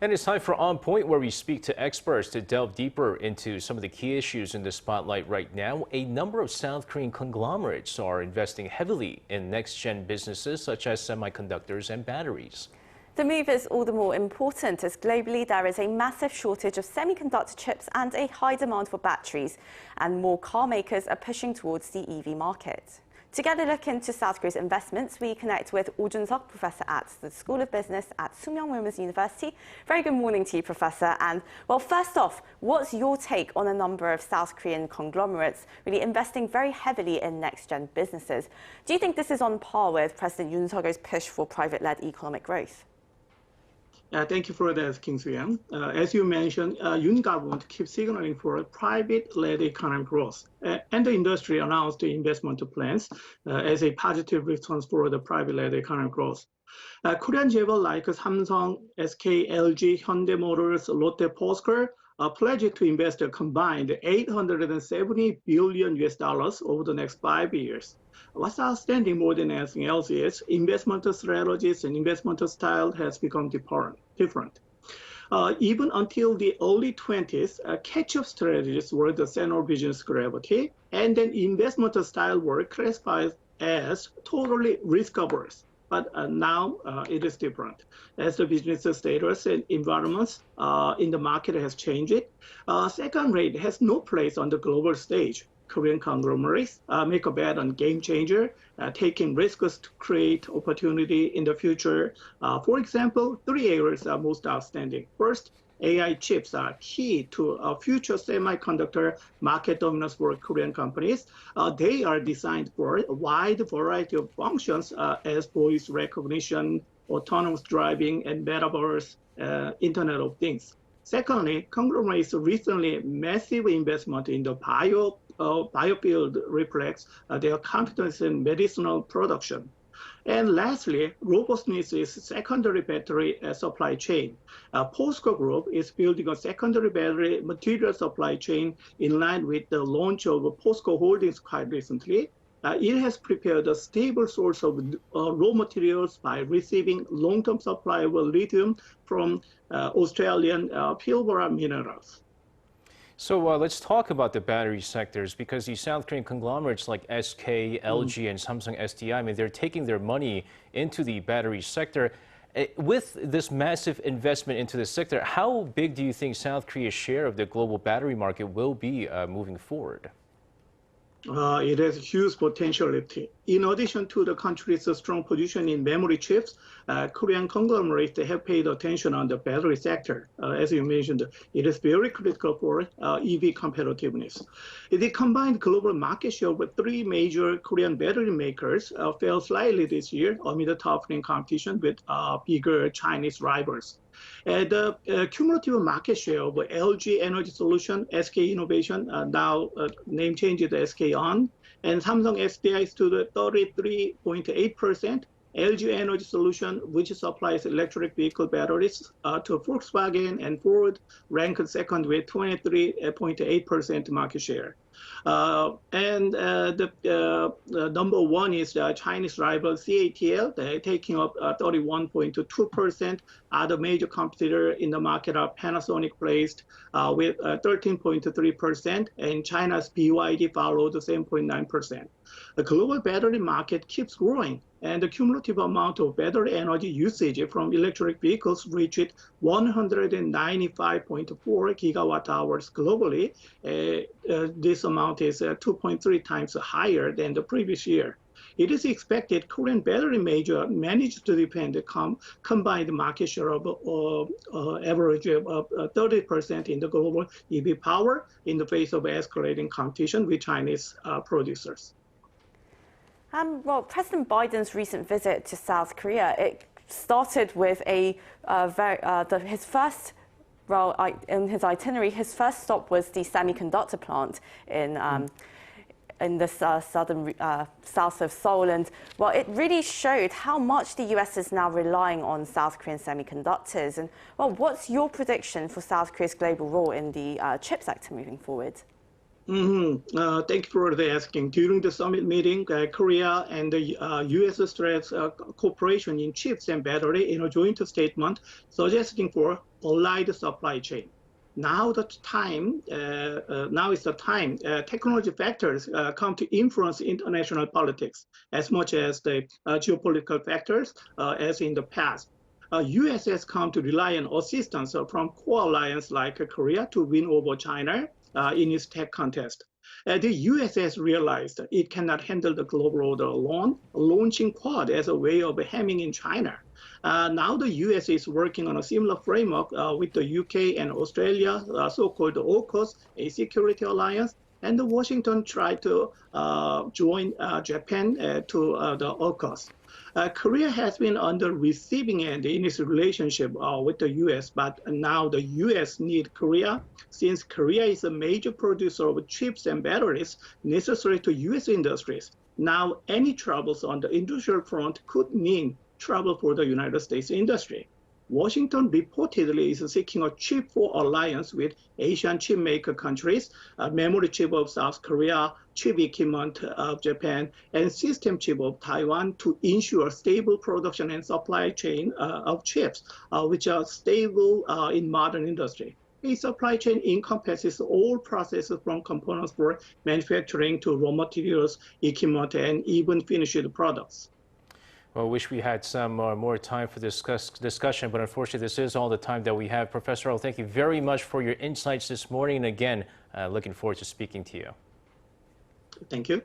And it's time for On Point, where we speak to experts to delve deeper into some of the key issues in the spotlight right now. A number of South Korean conglomerates are investing heavily in next-gen businesses such as semiconductors and batteries. The move is all the more important as globally there is a massive shortage of semiconductor chips and a high demand for batteries, and more car makers are pushing towards the EV market. To get a look into South Korea's investments, we connect with Oh Joon-seok, professor at the School of Business at Sookmyung Women's University. Very good morning to you, Professor. And, well, first off, what's your take on a number of South Korean conglomerates really investing very heavily in next-gen businesses? Do you think this is on par with President Yoon Suk-yeol's push for private-led economic growth? Thank you for that, King Soo-young. As you mentioned, Yoon government keeps signaling for private-led economic growth, and the industry announced the investment plans as a positive response for the private-led economic growth. Korean 재벌 like Samsung, SK, LG, Hyundai Motors, Lotte, POSCO pledged to invest a combined $870 billion over the next 5 years. What's outstanding more than anything else is investment strategies and investment style has become different. Even until the early 20s, catch-up strategies were the center of business gravity, and then investment style were classified as totally risk-averse. But now it is different. As the business status and environments in the market has changed, second rate has no place on the global stage. Korean conglomerates make a bet on game changer, taking risks to create opportunity in the future. For example, 3 areas are most outstanding. First, AI chips are key to a future semiconductor market dominance for Korean companies. They are designed for a wide variety of functions as voice recognition, autonomous driving, and metaverse, Internet of Things. Secondly, conglomerates recently massive investment in the biofield reflects their confidence in medicinal production. And lastly, robustness is secondary battery supply chain. POSCO Group is building a secondary battery material supply chain in line with the launch of POSCO Holdings quite recently. It has prepared a stable source of raw materials by receiving long-term supply of lithium from Australian Pilbara Minerals. So let's talk about the battery sectors, because these South Korean conglomerates like SK, LG, and Samsung SDI, I mean, they're taking their money into the battery sector. With this massive investment into the sector, how big do you think South Korea's share of the global battery market will be moving forward? It has huge potentiality. In addition to the country's strong position in memory chips, Korean conglomerates have paid attention on the battery sector. As you mentioned, it is very critical for EV competitiveness. The combined global market share of 3 major Korean battery makers fell slightly this year amid a toughening competition with bigger Chinese rivals. The cumulative market share of LG Energy Solution, SK Innovation, now name changed to SK On, and Samsung SDI stood at 33.8%. LG Energy Solution, which supplies electric vehicle batteries to Volkswagen and Ford, ranked second with 23.8% market share. The number one is Chinese rival CATL. They're taking up 31.2%. Other major competitor in the market are Panasonic placed with 13.3%, and China's BYD followed 7.9%. The global battery market keeps growing, and the cumulative amount of battery energy usage from electric vehicles reached 195.4 gigawatt hours globally. This amount is 2.3 times higher than the previous year. It is expected Korean battery major managed to defend the combined market share of average of 30% in the global EV power in the face of escalating competition with Chinese producers. Well, President Biden's recent visit to South Korea, it started with his first, in his itinerary, his first stop was the semiconductor plant in the south of Seoul. And, well, it really showed how much the US is now relying on South Korean semiconductors. And, well, what's your prediction for South Korea's global role in the chip sector moving forward? Thank you for the asking. During the summit meeting, Korea and the U.S. stressed cooperation in chips and battery in a joint statement suggesting for allied supply chain. Now is the time technology factors come to influence international politics as much as the geopolitical factors as in the past. U.S. has come to rely on assistance from core alliance like Korea to win over China in its tech contest. The U.S. has realized it cannot handle the global order alone, launching Quad as a way of hemming in China. Now the U.S. is working on a similar framework with the U.K. and Australia, so-called AUKUS, a security alliance, and Washington tried to join Japan to the AUKUS. Korea has been on the receiving end in its relationship with the U.S., but now the U.S. needs Korea, since Korea is a major producer of chips and batteries necessary to U.S. industries. Now, any troubles on the industrial front could mean trouble for the United States industry. Washington reportedly is seeking a chip 4 alliance with Asian chip maker countries, memory chip of South Korea, chip equipment of Japan, and system chip of Taiwan to ensure stable production and supply chain of chips, which are stable in modern industry. A supply chain encompasses all processes from components for manufacturing to raw materials, equipment, and even finished products. Well, I wish we had some more time for this discussion, but unfortunately, this is all the time that we have. Professor Oh, thank you very much for your insights this morning. And again, looking forward to speaking to you. Thank you.